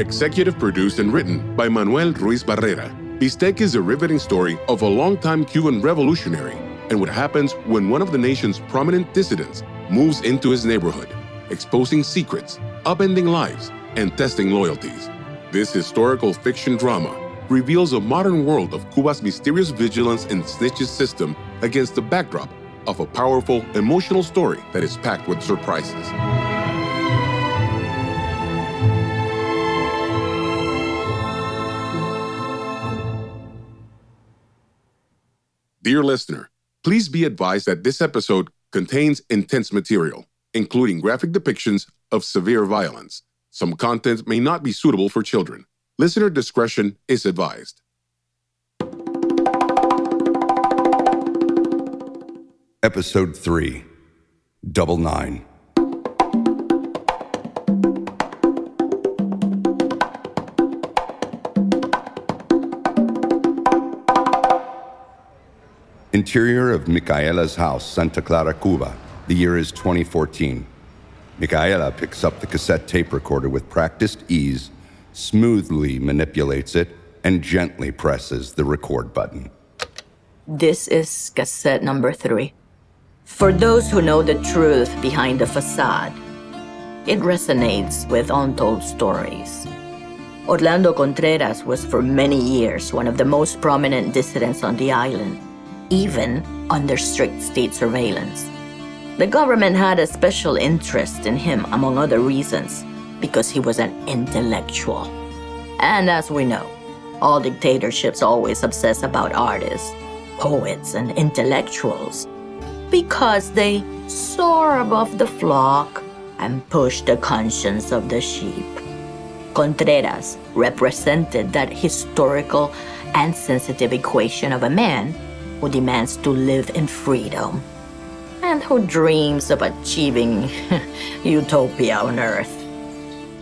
Executive produced and written by Manuel Ruiz Barrera. Bistec is a riveting story of a longtime Cuban revolutionary and what happens when one of the nation's prominent dissidents moves into his neighborhood, exposing secrets, upending lives, and testing loyalties. This historical fiction drama reveals a modern world of Cuba's mysterious vigilance and snitches system against the backdrop of a powerful, emotional story that is packed with surprises. Dear listener, please be advised that this episode contains intense material, including graphic depictions of severe violence. Some content may not be suitable for children. Listener discretion is advised. Episode 3, Double Nine. Interior of Micaela's house, Santa Clara, Cuba. The year is 2014. Micaela picks up the cassette tape recorder with practiced ease, smoothly manipulates it, and gently presses the record button. This is cassette number 3. For those who know the truth behind the facade, it resonates with untold stories. Orlando Contreras was for many years one of the most prominent dissidents on the island, even under strict state surveillance. The government had a special interest in him, among other reasons, because he was an intellectual. And as we know, all dictatorships always obsess about artists, poets, and intellectuals because they soar above the flock and push the conscience of the sheep. Contreras represented that historical and sensitive equation of a man who demands to live in freedom and who dreams of achieving utopia on Earth.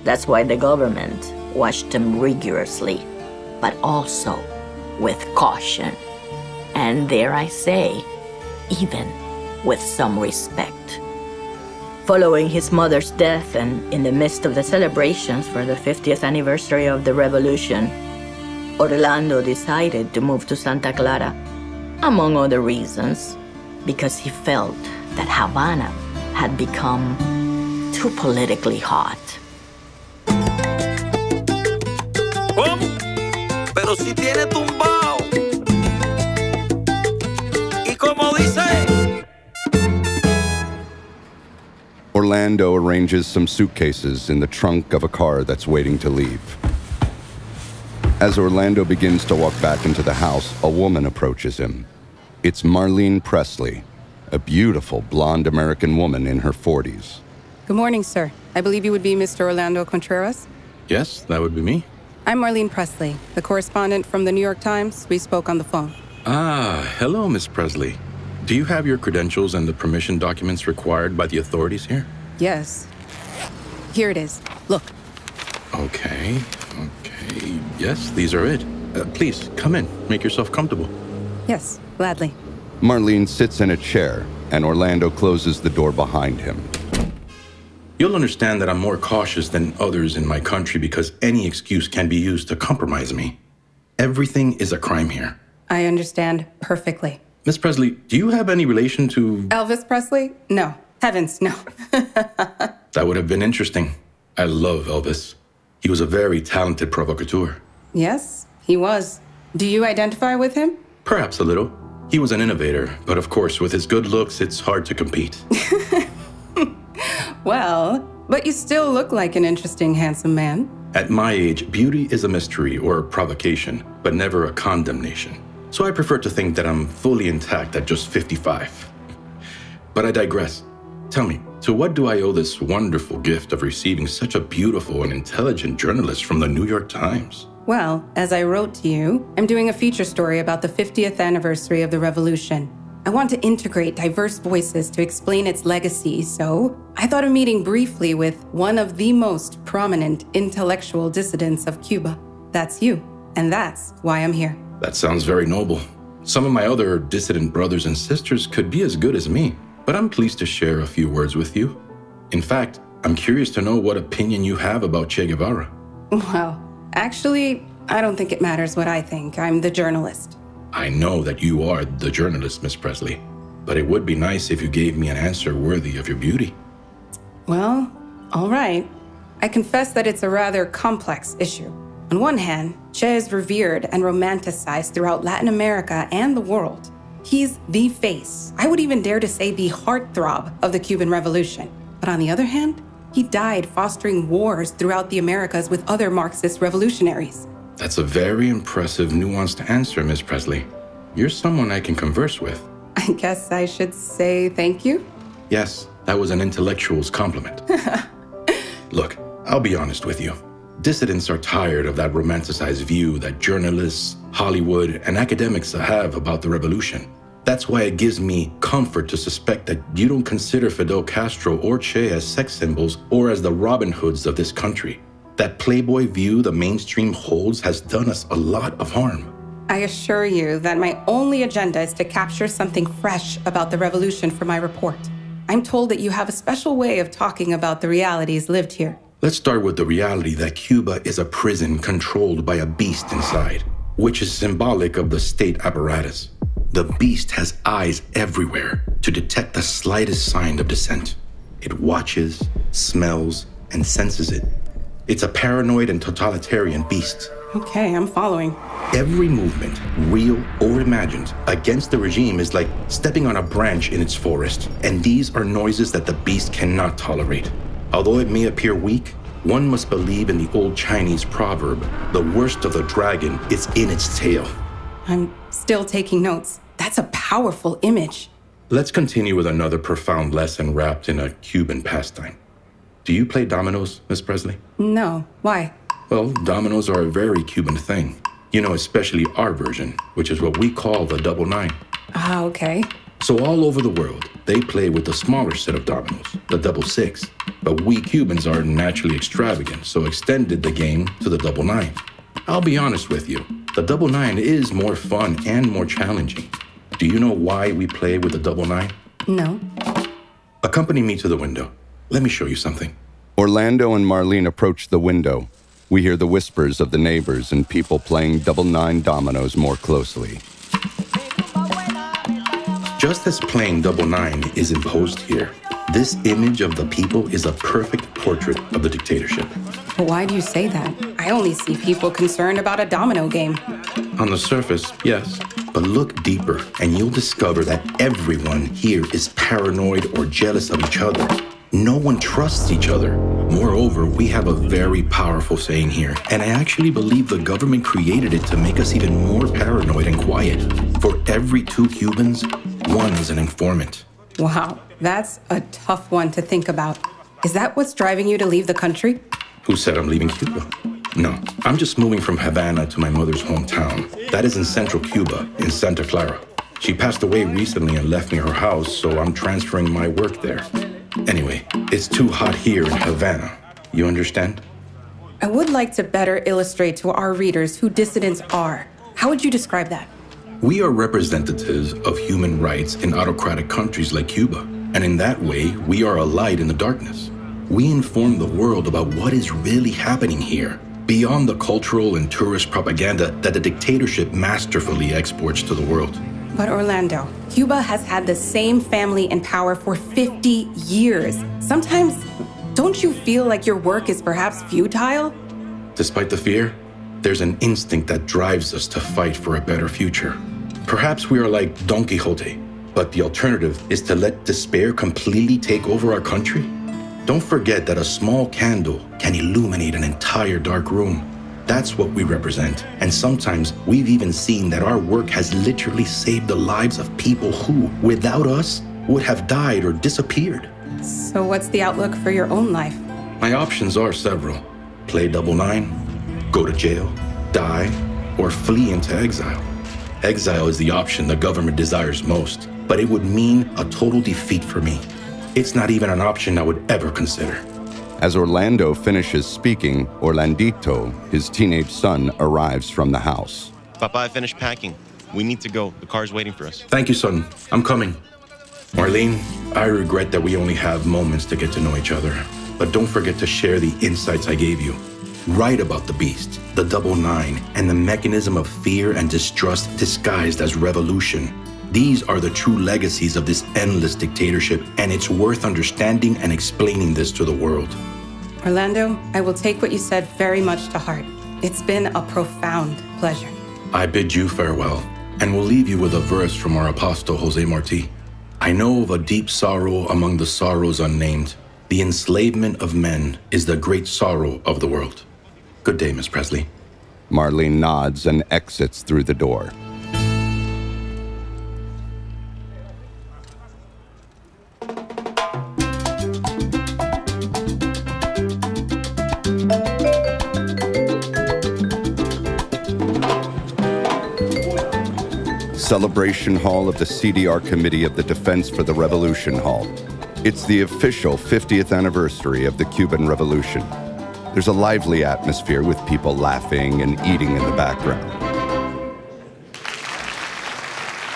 That's why the government watched him rigorously, but also with caution. And dare I say, even with some respect. Following his mother's death and in the midst of the celebrations for the 50th anniversary of the revolution, Orlando decided to move to Santa Clara, among other reasons, because he felt that Havana had become too politically hot. Pero si tiene tumbao. Y como dice. Orlando arranges some suitcases in the trunk of a car that's waiting to leave. As Orlando begins to walk back into the house, a woman approaches him. It's Marlene Presley, a beautiful blonde American woman in her 40s. Good morning, sir. I believe you would be Mr. Orlando Contreras? Yes, that would be me. I'm Marlene Presley, the correspondent from the New York Times. We spoke on the phone. Ah, hello, Miss Presley. Do you have your credentials and the permission documents required by the authorities here? Yes. Here it is. Look. Okay. Yes, these are it. Please, come in. Make yourself comfortable. Yes, gladly. Marlene sits in a chair, and Orlando closes the door behind him. You'll understand that I'm more cautious than others in my country because any excuse can be used to compromise me. Everything is a crime here. I understand perfectly. Miss Presley, do you have any relation to... Elvis Presley? No. Heavens, no. That would have been interesting. I love Elvis. He was a very talented provocateur. Yes, he was. Do you identify with him? Perhaps a little. He was an innovator, but of course, with his good looks, it's hard to compete. Well, but you still look like an interesting, handsome man. At my age, beauty is a mystery or a provocation, but never a condemnation. So I prefer to think that I'm fully intact at just 55. But I digress. Tell me, to what do I owe this wonderful gift of receiving such a beautiful and intelligent journalist from the New York Times? Well, as I wrote to you, I'm doing a feature story about the 50th anniversary of the revolution. I want to integrate diverse voices to explain its legacy, so I thought of meeting briefly with one of the most prominent intellectual dissidents of Cuba. That's you, and that's why I'm here. That sounds very noble. Some of my other dissident brothers and sisters could be as good as me, but I'm pleased to share a few words with you. In fact, I'm curious to know what opinion you have about Che Guevara. Well, actually, I don't think it matters what I think. I'm the journalist. I know that you are the journalist, Miss Presley, but it would be nice if you gave me an answer worthy of your beauty. Well, all right. I confess that it's a rather complex issue. On one hand, Che is revered and romanticized throughout Latin America and the world. He's the face, I would even dare to say the heartthrob of the Cuban Revolution. But on the other hand, he died fostering wars throughout the Americas with other Marxist revolutionaries. That's a very impressive, nuanced answer, Miss Presley. You're someone I can converse with. I guess I should say thank you? Yes, that was an intellectual's compliment. Look, I'll be honest with you. Dissidents are tired of that romanticized view that journalists, Hollywood, and academics have about the revolution. That's why it gives me comfort to suspect that you don't consider Fidel Castro or Che as sex symbols or as the Robin Hoods of this country. That playboy view the mainstream holds has done us a lot of harm. I assure you that my only agenda is to capture something fresh about the revolution for my report. I'm told that you have a special way of talking about the realities lived here. Let's start with the reality that Cuba is a prison controlled by a beast inside, which is symbolic of the state apparatus. The beast has eyes everywhere to detect the slightest sign of dissent. It watches, smells, and senses it. It's a paranoid and totalitarian beast. Okay, I'm following. Every movement, real or imagined, against the regime is like stepping on a branch in its forest, and these are noises that the beast cannot tolerate. Although it may appear weak, one must believe in the old Chinese proverb, the worst of the dragon is in its tail. I'm still taking notes. That's a powerful image. Let's continue with another profound lesson wrapped in a Cuban pastime. Do you play dominoes, Miss Presley? No. Why? Well, dominoes are a very Cuban thing. You know, especially our version, which is what we call the double nine. Ah, okay. So all over the world, they play with the smaller set of dominoes, the double six. But we Cubans are naturally extravagant, so extended the game to the double nine. I'll be honest with you, the double nine is more fun and more challenging. Do you know why we play with the double nine? No. Accompany me to the window. Let me show you something. Orlando and Marlene approach the window. We hear the whispers of the neighbors and people playing double nine dominoes more closely. Just as playing double nine is imposed here, this image of the people is a perfect portrait of the dictatorship. But why do you say that? I only see people concerned about a domino game. On the surface, yes, but look deeper and you'll discover that everyone here is paranoid or jealous of each other. No one trusts each other. Moreover, we have a very powerful saying here, and I actually believe the government created it to make us even more paranoid and quiet. For every 2 Cubans, 1 is an informant. Wow, that's a tough one to think about. Is that what's driving you to leave the country? Who said I'm leaving Cuba? No, I'm just moving from Havana to my mother's hometown. That is in central Cuba, in Santa Clara. She passed away recently and left me her house, so I'm transferring my work there. Anyway, it's too hot here in Havana. You understand? I would like to better illustrate to our readers who dissidents are. How would you describe that? We are representatives of human rights in autocratic countries like Cuba, and in that way, we are a light in the darkness. We inform the world about what is really happening here, beyond the cultural and tourist propaganda that the dictatorship masterfully exports to the world. But Orlando, Cuba has had the same family in power for 50 years. Sometimes, don't you feel like your work is perhaps futile? Despite the fear, there's an instinct that drives us to fight for a better future. Perhaps we are like Don Quixote, but the alternative is to let despair completely take over our country? Don't forget that a small candle can illuminate an entire dark room. That's what we represent. And sometimes we've even seen that our work has literally saved the lives of people who, without us, would have died or disappeared. So what's the outlook for your own life? My options are several. Play double nine, go to jail, die, or flee into exile. Exile is the option the government desires most, but it would mean a total defeat for me. It's not even an option I would ever consider. As Orlando finishes speaking, Orlandito, his teenage son, arrives from the house. Papa, I finished packing. We need to go. The car's waiting for us. Thank you, son. I'm coming. Marlene, I regret that we only have moments to get to know each other, but don't forget to share the insights I gave you. write about the beast, the double nine, and the mechanism of fear and distrust disguised as revolution. These are the true legacies of this endless dictatorship, and it's worth understanding and explaining this to the world. Orlando, I will take what you said very much to heart. It's been a profound pleasure. I bid you farewell, and will leave you with a verse from our apostle Jose Marti. I know of a deep sorrow among the sorrows unnamed. The enslavement of men is the great sorrow of the world. Good day, Miss Presley. Marlene nods and exits through the door. Celebration Hall of the CDR Committee of the Defense for the Revolution Hall. It's the official 50th anniversary of the Cuban Revolution. There's a lively atmosphere with people laughing and eating in the background.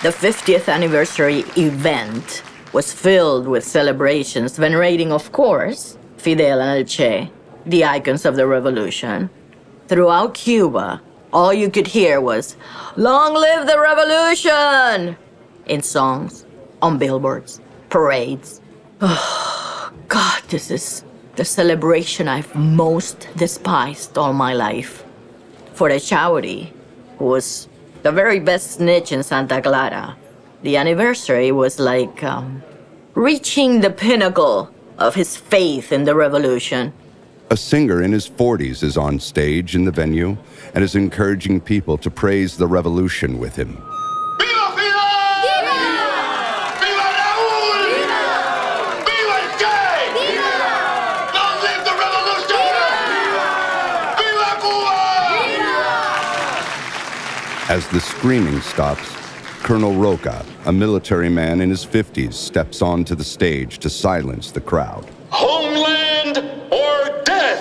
The 50th anniversary event was filled with celebrations venerating, of course, Fidel and El Che, the icons of the revolution. Throughout Cuba, all you could hear was, "Long live the revolution!" in songs, on billboards, parades. Oh, God, this is the celebration I've most despised all my life. For the Chauri, who was the very best snitch in Santa Clara, the anniversary was like reaching the pinnacle of his faith in the revolution. A singer in his 40s is on stage in the venue and is encouraging people to praise the revolution with him. ¡Viva Fidel! ¡Viva! ¡Viva Raúl! ¡Viva! ¡Viva el Che! ¡Viva! ¡Long live the revolution! ¡Viva! ¡Viva Cuba! ¡Viva! As the screaming stops, Colonel Roca, a military man in his 50s, steps onto the stage to silence the crowd. Homeland or death!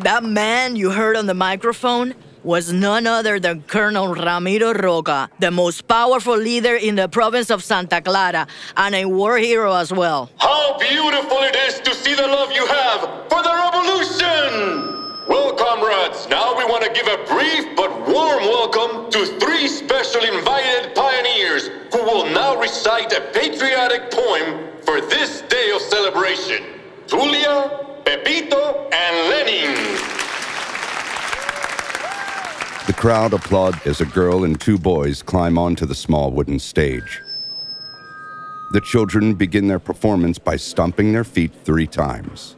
That man you heard on the microphone was none other than Colonel Ramiro Roca, the most powerful leader in the province of Santa Clara, and a war hero as well. How beautiful it is to see the love you have for the revolution! Well, comrades, now we want to give a brief but warm welcome to 3 special invited pioneers who will now recite a patriotic poem for this day of celebration. Julia, Pepito, and Lenin. The crowd applaud as a girl and 2 boys climb onto the small wooden stage. The children begin their performance by stomping their feet 3 times.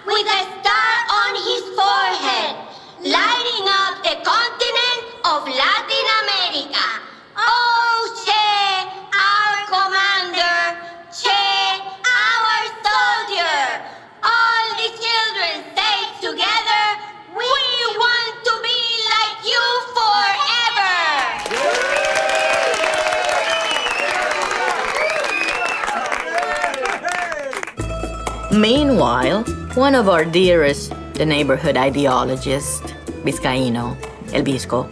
With a star on his forehead, lighting up the continent of Latin America. Oh, Che, our commander, Che, our soldier. All the children say together, we want to be like you forever. Meanwhile, one of our dearest, the neighborhood ideologist, Vizcaíno, El Visco,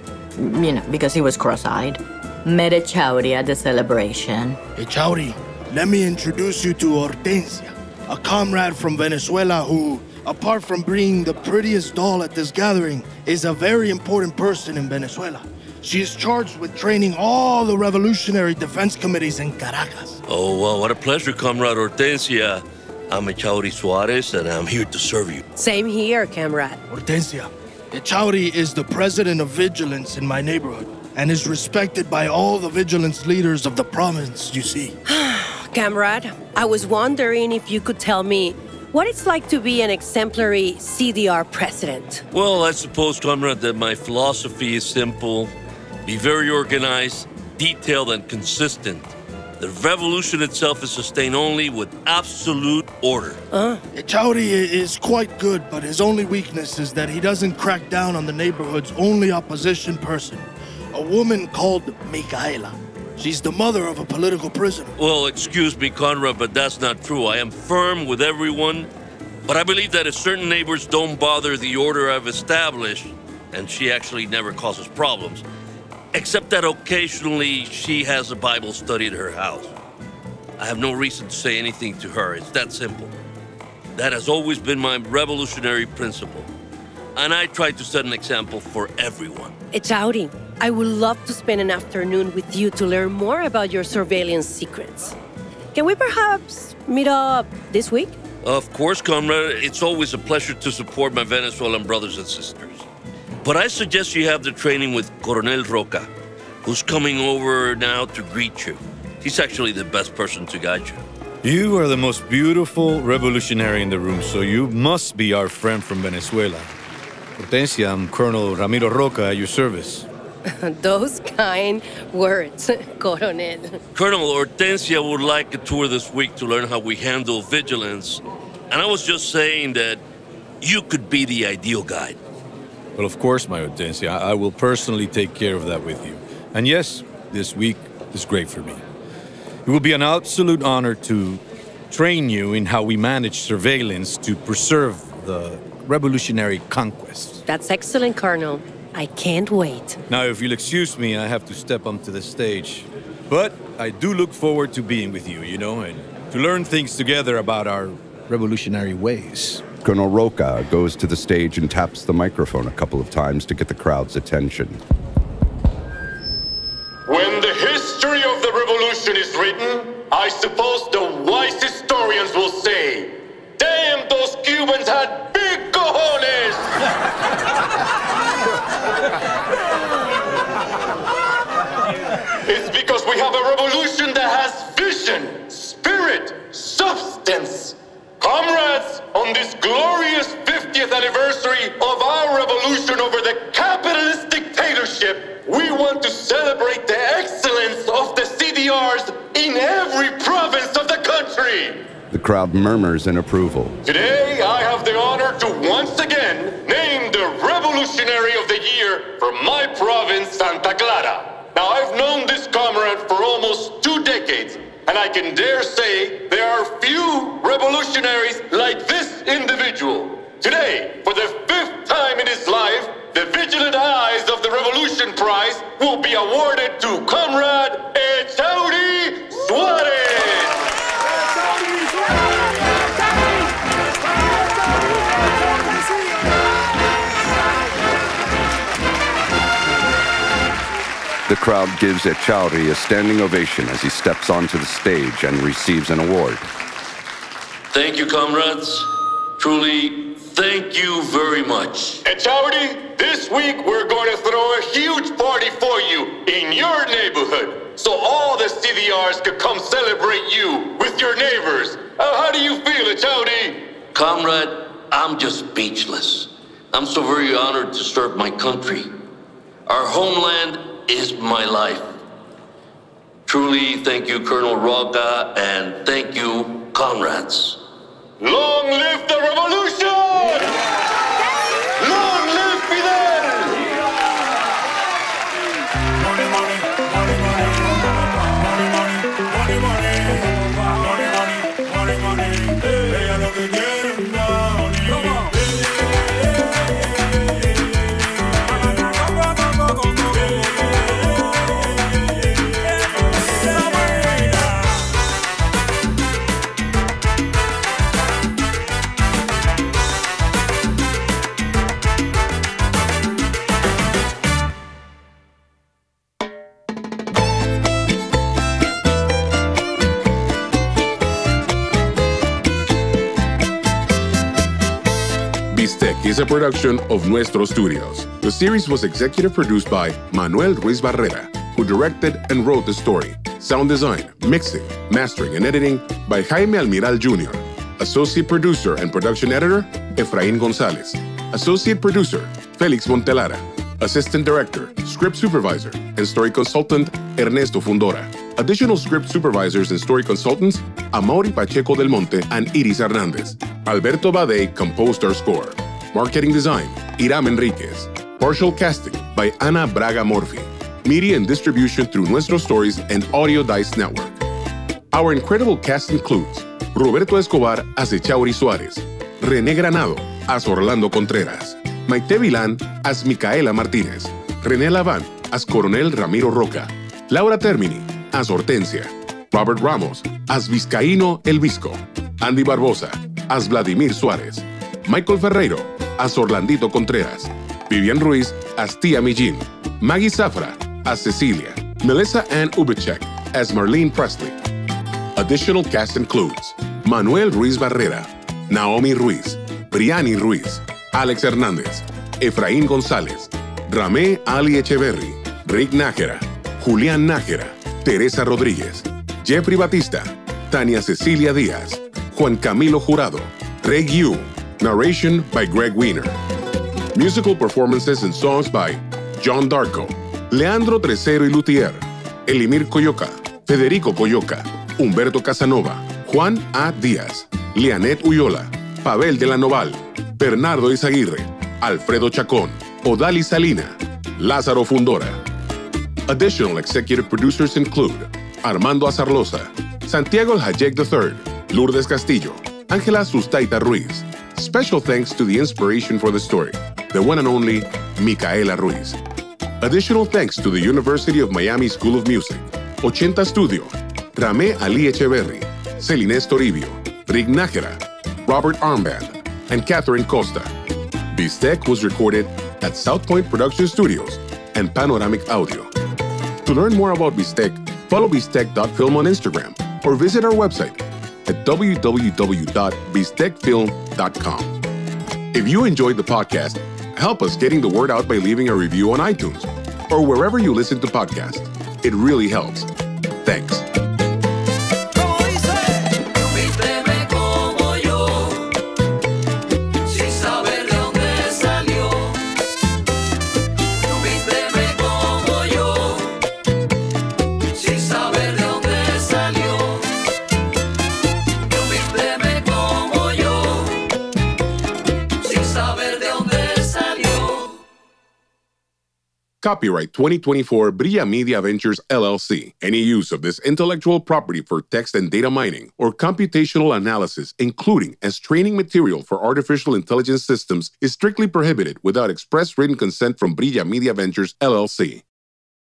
because he was cross-eyed, met a Chauri at the celebration. Hey, Chauri, let me introduce you to Hortensia, a comrade from Venezuela who, apart from being the prettiest doll at this gathering, is a very important person in Venezuela. She is charged with training all the revolutionary defense committees in Caracas. Oh, well, what a pleasure, Comrade Hortensia. I'm Chauri Suarez, and I'm here to serve you. Same here, comrade. Hortensia, Chauri is the president of vigilance in my neighborhood and is respected by all the vigilance leaders of the province, you see. Comrade, I was wondering if you could tell me what it's like to be an exemplary CDR president. Well, I suppose, Comrade, that my philosophy is simple. Be very organized, detailed, and consistent. The revolution itself is sustained only with absolute order. Chauri is quite good, but his only weakness is that he doesn't crack down on the neighborhood's only opposition person, a woman called Micaela. She's the mother of a political prisoner. Well, excuse me, Conrad, but that's not true. I am firm with everyone, but I believe that if certain neighbors don't bother the order I've established, and she actually never causes problems, except that occasionally she has a Bible study at her house. I have no reason to say anything to her. It's that simple. That has always been my revolutionary principle. And I try to set an example for everyone. Echauri, I would love to spend an afternoon with you to learn more about your surveillance secrets. Can we perhaps meet up this week? Of course, comrade. It's always a pleasure to support my Venezuelan brothers and sisters. But I suggest you have the training with Coronel Roca, who's coming over now to greet you. He's actually the best person to guide you. You are the most beautiful revolutionary in the room, so you must be our friend from Venezuela. Hortensia, I'm Colonel Ramiro Roca at your service. Those kind words, Coronel. Colonel Hortensia would like a tour this week to learn how we handle vigilance. And I was just saying that you could be the ideal guide. Well, of course, my Hortensia. I will personally take care of that with you. And yes, this week is great for me. It will be an absolute honor to train you in how we manage surveillance to preserve the revolutionary conquest. That's excellent, Colonel. I can't wait. Now, if you'll excuse me, I have to step onto the stage. But I do look forward to being with you, and to learn things together about our revolutionary ways. Colonel Roca goes to the stage and taps the microphone a couple of times to get the crowd's attention. When the history of the revolution is written, I suppose the wise historians will say, "Damn, those Cubans had big cojones!" It's because we have a revolution that has vision, spirit, substance. Comrades, on this glorious 50th anniversary of our revolution over the capitalist dictatorship, we want to celebrate the excellence of the CDRs in every province of the country. The crowd murmurs in approval. Today, I have the honor to once again name the Revolutionary of the Year for my province, Santa Clara. Now, I've known this comrade for almost 2 decades, and I can dare say there are few revolutionaries like this individual. Today, for the 5th time in his life, the Vigilant Eyes of the Revolution Prize will be awarded to Comrade Echauri Suarez. The crowd gives Echauri a standing ovation as he steps onto the stage and receives an award. Thank you, comrades. Truly, thank you very much. Echauri, this week we're going to throw a huge party for you in your neighborhood, so all the CDRs can come celebrate you with your neighbors. How do you feel, Echauri? Comrade, I'm just speechless. I'm so very honored to serve my country. Our homeland is my life. Truly, thank you, Colonel Roca, and thank you, comrades. Long live the revolution! Long live Fidel! Bistec is a production of Nuestro Studios. The series was executive produced by Manuel Ruiz Barrera, who directed and wrote the story. Sound design, mixing, mastering, and editing by Jaime Almiral Jr. Associate producer and production editor, Efraín González. Associate producer, Félix Montelara. Assistant director, script supervisor, and story consultant, Ernesto Fundora. Additional script supervisors and story consultants, Amaury Pacheco del Monte and Iris Hernandez. Alberto Badey composed our score. Marketing design, Iram Enriquez. Partial casting by Ana Braga Morfi. Media and distribution through Nuestro Stories and Audio Dice Network. Our incredible cast includes Roberto Escobar as Echauri Suárez, René Granado as Orlando Contreras, Maite Vilán as Micaela Martínez, René Laván as Coronel Ramiro Roca, Laura Termini as Hortensia, Robert Ramos as Vizcaíno El Visco, Andy Barbosa as Vladimir Suárez, Michael Ferreiro as Orlandito Contreras, Vivian Ruiz as Tía Millín, Maggie Zafra as Cecilia, Melissa Ann Ubicek as Marlene Presley. Additional cast includes Manuel Ruiz Barrera, Naomi Ruiz, Briani Ruiz, Alex Hernández, Efraín González, Ramé Ali Echeverry, Rick Nájera, Julián Nájera, Teresa Rodríguez, Jeffrey Batista, Tania Cecilia Díaz, Juan Camilo Jurado, Greg Yu. Narration by Greg Wiener. Musical performances and songs by John Darko, Leandro Tresero y Luthier, Elimir Coyoca, Federico Coyoca, Humberto Casanova, Juan A. Díaz, Lianet Uyola, Pavel de la Noval, Bernardo Izaguirre, Alfredo Chacón, Odali Salina, Lázaro Fundora. Additional executive producers include Armando Azarloza, Santiago Hayek III, Lourdes Castillo, Ángela Sustaita Ruiz. Special thanks to the inspiration for the story, the one and only Micaela Ruiz. Additional thanks to the University of Miami School of Music, 80 Studio, Ramé Ali Echeverry, Celines Toribio, Rick Nájera, Robert Armband, and Catherine Costa. Bistec was recorded at South Point Production Studios and Panoramic Audio. To learn more about Bistec, follow bistec.film on Instagram or visit our website at www.bistecfilm.com. If you enjoyed the podcast, help us getting the word out by leaving a review on iTunes or wherever you listen to podcasts. It really helps. Thanks. Copyright 2024 Brilla Media Ventures LLC. Any use of this intellectual property for text and data mining or computational analysis, including as training material for artificial intelligence systems, is strictly prohibited without express written consent from Brilla Media Ventures LLC.